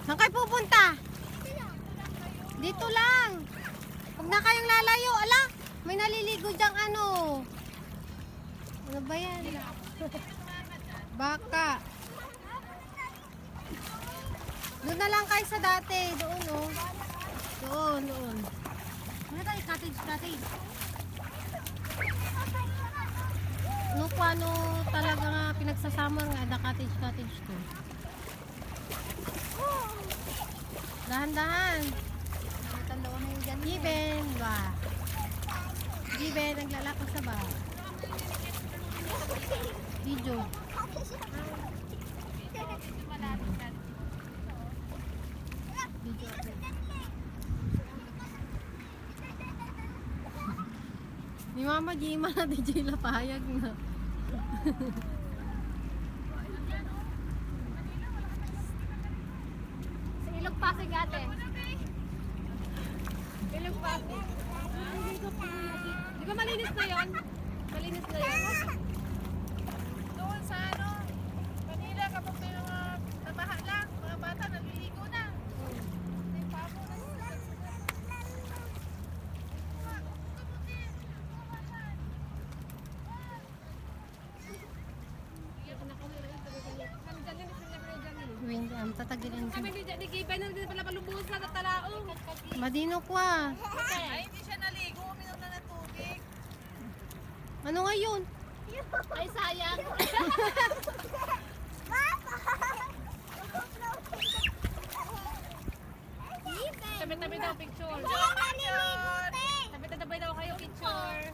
Saan kayo pupunta? Dito lang. Huwag na kayong lalayo. Ala, may naliligo dyang ano. Ano ba yan? Baka. Doon na lang kayo sa dati. Doon, oh. Doon. Ano tayo? Cottage. Ano pa, ano talaga nga pinagsasama nga the cottage to. Dahan-dahan. Given ba? Given, naglalakad sa ba? Video. Ni Mama Gima na DJ lapayag na. Sa Ilog Pasig ate. Ilog Pasig. Di ba malinis na yun? Malinis na yun? Doon sa ano, Manila kapag may mga tabaha lang, mga bata naliligo na. May pamo na sila. Windy, ang tatagilin Kami siya. ni Given na din pala palubusan at talao. Madino ko ah. Ay, hindi siya naligo, uminom na ng tubig. Ano ngayon? Ay sayang. Tabi-tabi daw picture. Picture! Tabi-tabi daw kayo picture.